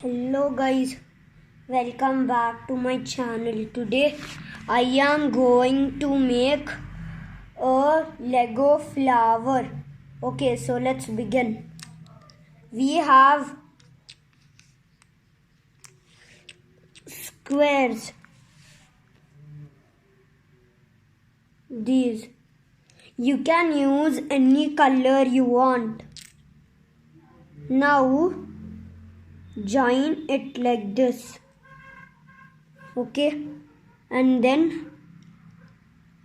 Hello guys, welcome back to my channel. Today I am going to make a Lego flower. Okay, so let's begin. We have squares. These. You can use any color you want. Now join it like this. Okay, and then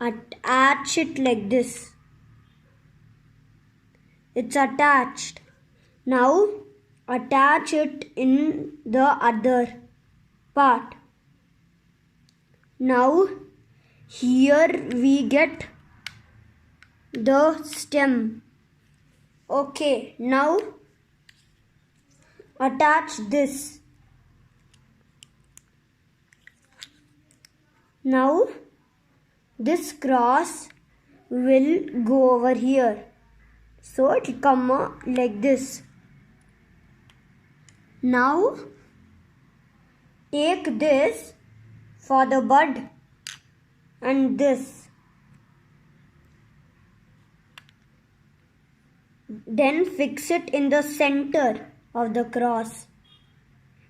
attach it like this. It's attached. Now attach it in the other part. Now here we get the stem. Okay, now attach this. Now this cross will go over here. So it will come like this. Now take this for the bud and this. Then fix it in the center of the cross.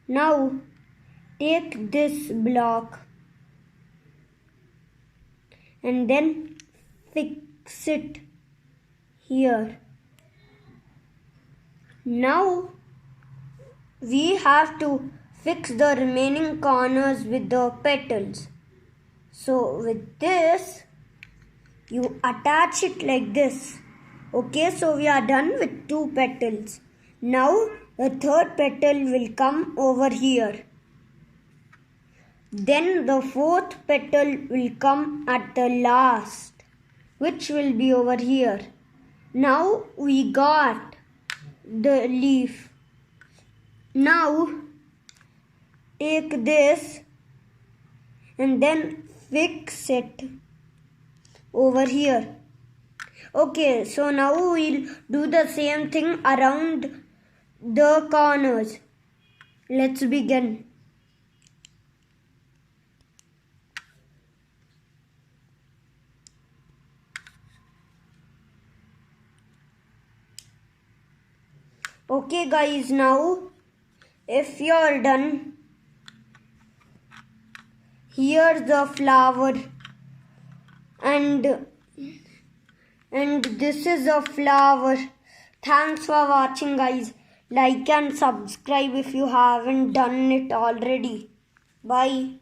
Now take this block and then fix it here. Now we have to fix the remaining corners with the petals. So with this, you attach it like this. Okay, so we are done with 2 petals. Now the third petal will come over here. Then the 4th petal will come at the last, which will be over here. Now we got the leaf. Now take this and then fix it over here. Okay, so now we'll do the same thing around the corners. Let's begin. Okay guys, now if you're done, here's the flower and this is a flower. Thanks for watching guys. Like and subscribe if you haven't done it already. Bye.